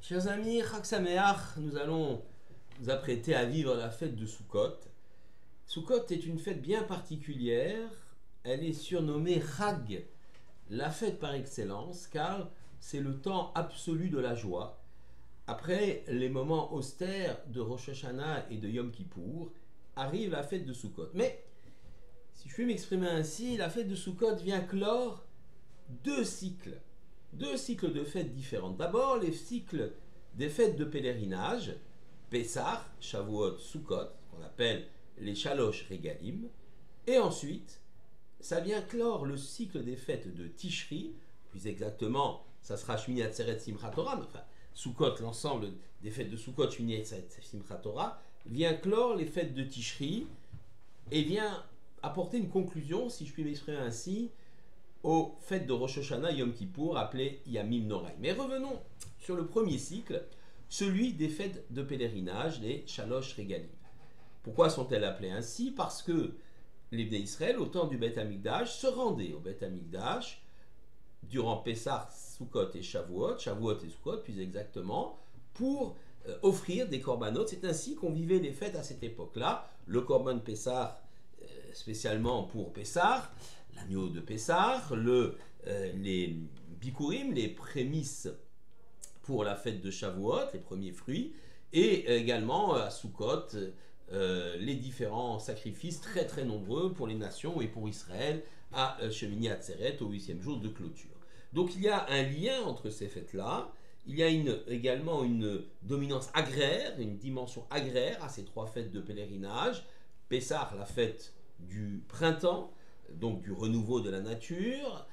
Chers amis, Chag Sameach, nous allons nous apprêter à vivre la fête de Sukkot. Sukkot est une fête bien particulière. Elle est surnommée Chag, la fête par excellence, car c'est le temps absolu de la joie. Après les moments austères de Rosh Hashanah et de Yom Kippour, arrive la fête de Sukkot. Mais, si je puis m'exprimer ainsi, la fête de Sukkot vient clore deux cycles de fêtes différentes. D'abord, les cycles des fêtes de pèlerinage, Pessah, Shavuot, Sukkot, qu'on appelle les Shalosh Regalim, et ensuite, ça vient clore le cycle des fêtes de Tishri, plus exactement, ça sera Shmini Atzeret Simchat Torah, mais enfin, Sukkot, l'ensemble des fêtes de Sukkot, Shmini Atzeret Simchat Torah, vient clore les fêtes de Tishri et vient apporter une conclusion, si je puis m'exprimer ainsi, aux fêtes de Rosh Hashanah Yom Kippour, appelées Yamim Noraim. Mais revenons sur le premier cycle, celui des fêtes de pèlerinage, les Shalosh Regalim. Pourquoi sont-elles appelées ainsi? Parce que les Bnei Israël, au temps du Beth Amikdash, se rendaient au Beth Amikdash durant Pessah, Sukkot et Shavuot et Sukkot, plus exactement, pour offrir des korbanot. C'est ainsi qu'on vivait les fêtes à cette époque-là. Le korban Pessah, spécialement pour Pessah, l'agneau de Pessah, les bikurim, les prémices pour la fête de Shavuot, les premiers fruits, et également à Sukkot, les différents sacrifices très très nombreux pour les nations et pour Israël à Shemini Atzeret, au 8e jour de clôture. Donc il y a un lien entre ces fêtes-là. Il y a également une dominance agraire, une dimension agraire à ces trois fêtes de pèlerinage. Pessah, la fête du printemps, donc du renouveau de la nature.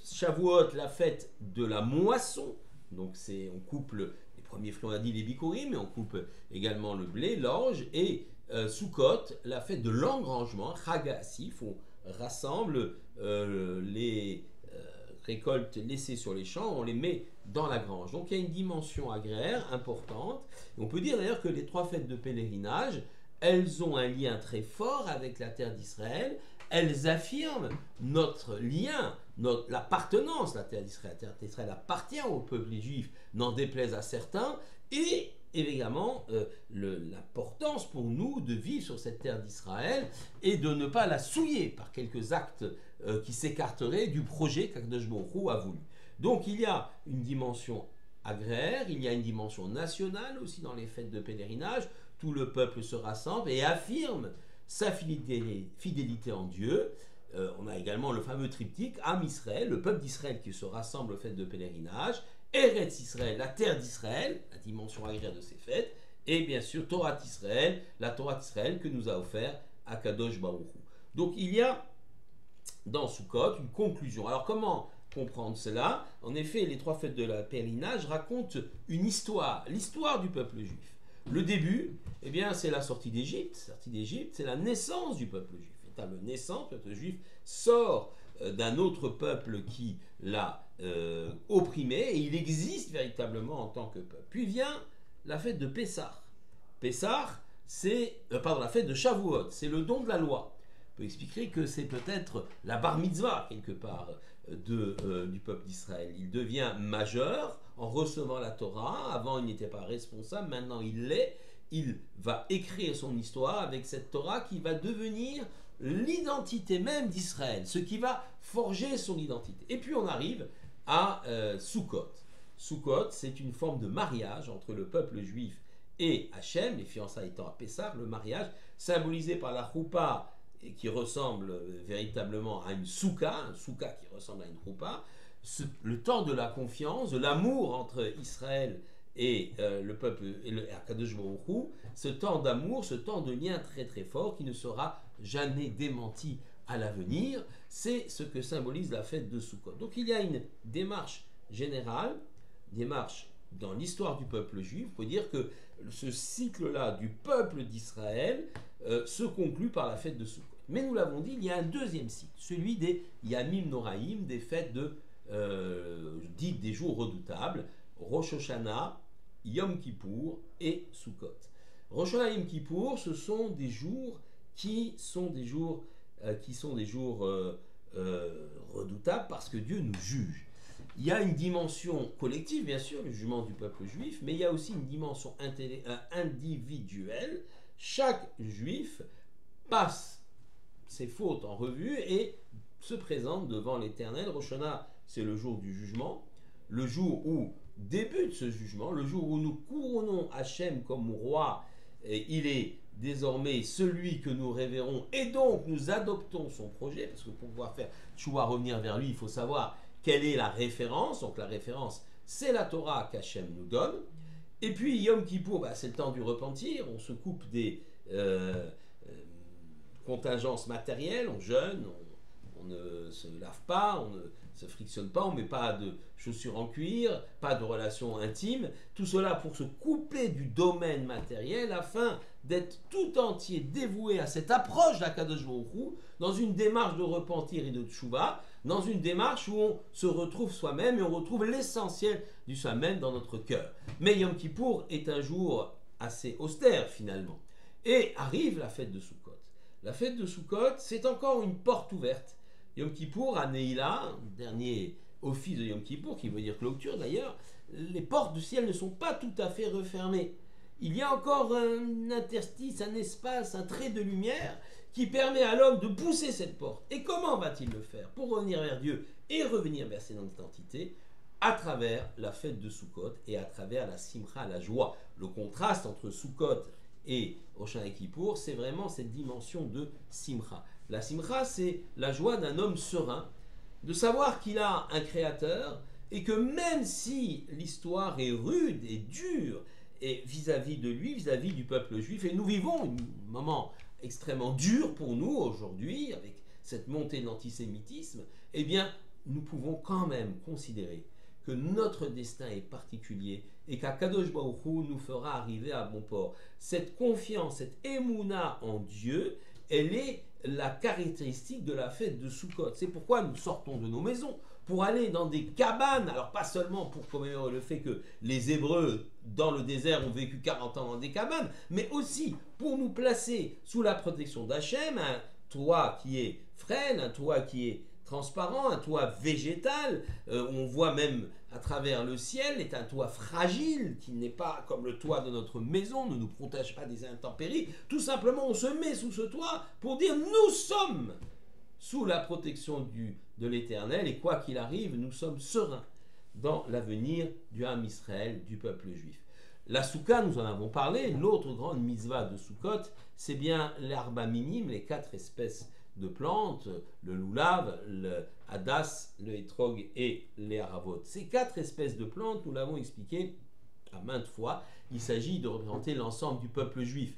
Shavuot, la fête de la moisson. Donc on coupe les premiers fruits, on a dit les bikurim, mais on coupe également le blé, l'orge. Et Sukkot, la fête de l'engrangement, Chag HaAsif, on rassemble les récoltes laissées sur les champs, on les met dans la grange. Donc il y a une dimension agraire importante. Et on peut dire d'ailleurs que les trois fêtes de pèlerinage, elles ont un lien très fort avec la terre d'Israël. Elles affirment notre lien, l'appartenance à la terre d'Israël. La terre d'Israël appartient au peuple juif, n'en déplaise à certains, et évidemment l'importance pour nous de vivre sur cette terre d'Israël et de ne pas la souiller par quelques actes qui s'écarteraient du projet qu'Akadosh Baruch Hu a voulu. Donc il y a une dimension agraire, il y a une dimension nationale aussi dans les fêtes de pèlerinage. Tout le peuple se rassemble et affirme sa fidélité en Dieu. On a également le fameux triptyque Am Israël, le peuple d'Israël qui se rassemble aux fêtes de pèlerinage, Eretz Israël, la terre d'Israël, la dimension agraire de ces fêtes, et bien sûr Torah d'Israël, la Torah d'Israël que nous a offert Akadosh Baruch Hu. Donc il y a dans Sukkot une conclusion. Alors comment comprendre cela? En effet, les trois fêtes de la pèlerinage racontent une histoire, l'histoire du peuple juif. Le début, eh bien, c'est la sortie d'Égypte. Sortie d'Égypte, c'est la naissance du peuple juif. Véritable naissance, le peuple juif sort d'un autre peuple qui l'a opprimé et il existe véritablement en tant que peuple. Puis vient la fête de Pessah. Pessah, c'est la fête de Shavuot, c'est le don de la loi. On peut expliquer que c'est peut-être la bar mitzvah, quelque part, du peuple d'Israël. Il devient majeur en recevant la Torah. Avant, il n'était pas responsable, maintenant il l'est. Il va écrire son histoire avec cette Torah qui va devenir l'identité même d'Israël, ce qui va forger son identité. Et puis on arrive à Sukkot. Sukkot, c'est une forme de mariage entre le peuple juif et Hachem, les fiançailles étant à Pessah, le mariage symbolisé par la choupa et qui ressemble véritablement à une souka, un souka qui ressemble à une choupa, le temps de la confiance, de l'amour entre Israël et le peuple et le Akadosh Baruch Hu, ce temps d'amour, ce temps de lien très très fort qui ne sera jamais démenti à l'avenir, c'est ce que symbolise la fête de Sukkot. Donc il y a une démarche générale, démarche dans l'histoire du peuple juif. On peut dire que ce cycle-là du peuple d'Israël se conclut par la fête de Sukkot. Mais nous l'avons dit, il y a un deuxième cycle, celui des Yamim Noraim, des fêtes dites des jours redoutables, Rosh Hashanah, Yom Kippour et Sukkot. Rosh Hashanah et Yom Kippour, ce sont des jours qui sont des jours redoutables parce que Dieu nous juge. il y a une dimension collective, bien sûr, le jugement du peuple juif, mais il y a aussi une dimension individuelle. Chaque juif passe ses fautes en revue et se présente devant l'Éternel. Rosh Hashanah, c'est le jour du jugement, le jour où débute ce jugement, le jour où nous couronnons Hachem comme roi, et il est désormais celui que nous révérons, et donc nous adoptons son projet, parce que pour pouvoir faire Tchouva, revenir vers lui, il faut savoir quelle est la référence. Donc la référence, c'est la Torah qu'Hachem nous donne. Et puis Yom Kippour, c'est le temps du repentir, on se coupe des contingences matérielles, on jeûne, on ne se lave pas, on ne se frictionne pas, on ne met pas de chaussures en cuir, pas de relations intimes, tout cela pour se couper du domaine matériel afin d'être tout entier dévoué à cette approche d'Akadosh Baruch Hu, dans une démarche de repentir et de tchouva, dans une démarche où on se retrouve soi-même et on retrouve l'essentiel du soi-même dans notre cœur. Mais Yom Kippour est un jour assez austère finalement. Et arrive la fête de Sukkot. La fête de Sukkot, c'est encore une porte ouverte. Yom Kippour, à Neila, dernier office de Yom Kippour, qui veut dire clôture d'ailleurs, les portes du ciel ne sont pas tout à fait refermées. Il y a encore un interstice, un espace, un trait de lumière qui permet à l'homme de pousser cette porte. Et comment va-t-il le faire pour revenir vers Dieu et revenir vers ses identités? À travers la fête de Sukkot et à travers la simcha, la joie. Le contraste entre Sukkot et Rosh Hashanah et Kippour, c'est vraiment cette dimension de simcha. La simcha, c'est la joie d'un homme serein, de savoir qu'il a un créateur et que même si l'histoire est rude et dure et vis-à-vis de lui, vis-à-vis du peuple juif, et nous vivons un moment extrêmement dur pour nous aujourd'hui, avec cette montée de l'antisémitisme, eh bien, nous pouvons quand même considérer que notre destin est particulier et qu'Akadosh Baruch Hu nous fera arriver à bon port. Cette confiance, cette émouna en Dieu, elle est la caractéristique de la fête de Sukkot. C'est pourquoi nous sortons de nos maisons pour aller dans des cabanes, alors pas seulement pour commémorer le fait que les Hébreux dans le désert ont vécu 40 ans dans des cabanes, mais aussi pour nous placer sous la protection d'Hachem, un toit qui est frêle, un toit qui est transparent, un toit végétal, on voit même à travers le ciel, est un toit fragile qui n'est pas comme le toit de notre maison, ne nous protège pas des intempéries. Tout simplement, on se met sous ce toit pour dire nous sommes sous la protection de l'Éternel et quoi qu'il arrive, nous sommes sereins dans l'avenir du Ham Israël, du peuple juif. La Souka, nous en avons parlé, l'autre grande mitzvah de Sukkot, c'est bien l'arba minime, les 4 espèces de plantes, le loulav, le hadas, le hétrog et les haravot. Ces 4 espèces de plantes, nous l'avons expliqué à maintes fois, il s'agit de représenter l'ensemble du peuple juif.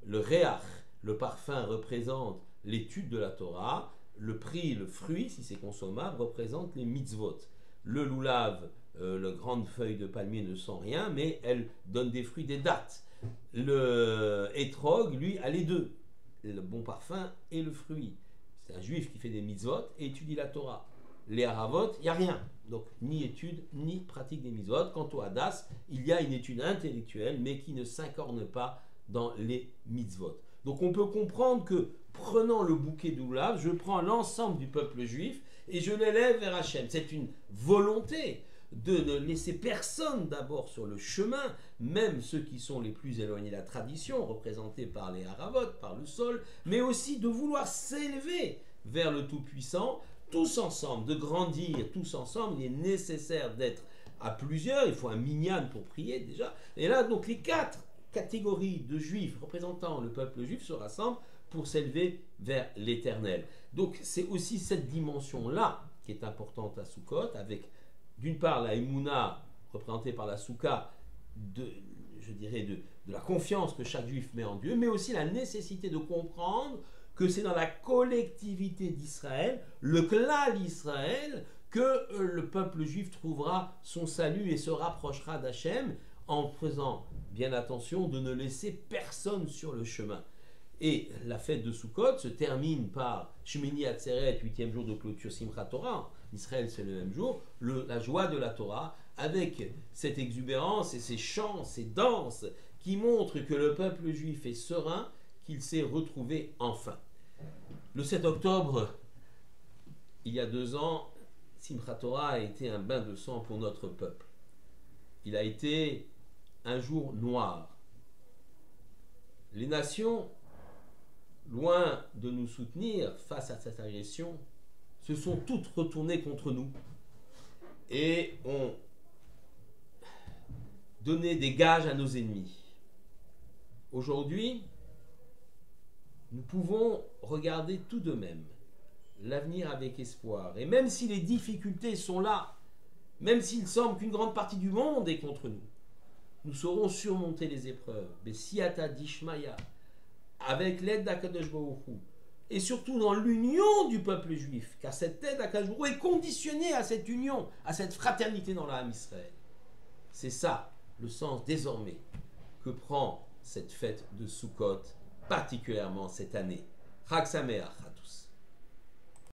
Le réach, le parfum, représente l'étude de la Torah, le prix, le fruit, si c'est consommable, représente les mitzvot. Le loulav, la grande feuille de palmier ne sent rien, mais elle donne des fruits, des dattes. Le hétrog, lui, a les deux, le bon parfum et le fruit. C'est un juif qui fait des mitzvot et étudie la Torah. Les haravot, il n'y a rien. Donc, ni étude, ni pratique des mitzvot. Quant au hadas, il y a une étude intellectuelle, mais qui ne s'incorne pas dans les mitzvot. Donc, on peut comprendre que, prenant le bouquet d'oulav, je prends l'ensemble du peuple juif et je l'élève vers Hachem. C'est une volonté de ne laisser personne d'abord sur le chemin, même ceux qui sont les plus éloignés de la tradition, représentés par les haravot, par le sol, mais aussi de vouloir s'élever vers le Tout-Puissant, tous ensemble, de grandir tous ensemble. Il est nécessaire d'être à plusieurs, il faut un minyan pour prier déjà. Et là, donc, les 4 catégories de juifs représentant le peuple juif se rassemblent pour s'élever vers l'Éternel. Donc, c'est aussi cette dimension-là qui est importante à Sukkot, avec d'une part la Emouna, représentée par la Souka, de la confiance que chaque juif met en Dieu, mais aussi la nécessité de comprendre que c'est dans la collectivité d'Israël, le klal Israël, que le peuple juif trouvera son salut et se rapprochera d'Hachem, en faisant bien attention de ne laisser personne sur le chemin. Et la fête de Sukkot se termine par Shemini Atzeret, 8e jour de clôture Simchat Torah. En Israël, c'est le même jour, la joie de la Torah, avec cette exubérance et ces chants, ces danses qui montrent que le peuple juif est serein, qu'il s'est retrouvé enfin. Le 7 octobre, il y a 2 ans, Simchat Torah a été un bain de sang pour notre peuple. Il a été un jour noir. Les nations, loin de nous soutenir face à cette agression, se sont toutes retournées contre nous et ont donné des gages à nos ennemis. Aujourd'hui, nous pouvons regarder tout de même l'avenir avec espoir. Et même si les difficultés sont là, même s'il semble qu'une grande partie du monde est contre nous, nous saurons surmonter les épreuves. Besiata dishmaya, avec l'aide d'Akadosh Baruch Hu, et surtout dans l'union du peuple juif, car cette aide d'Akadosh Baruch Hu est conditionnée à cette union, à cette fraternité dans l'âme Israël. C'est ça le sens désormais que prend cette fête de Sukkot, particulièrement cette année. Chag Sameach à tous.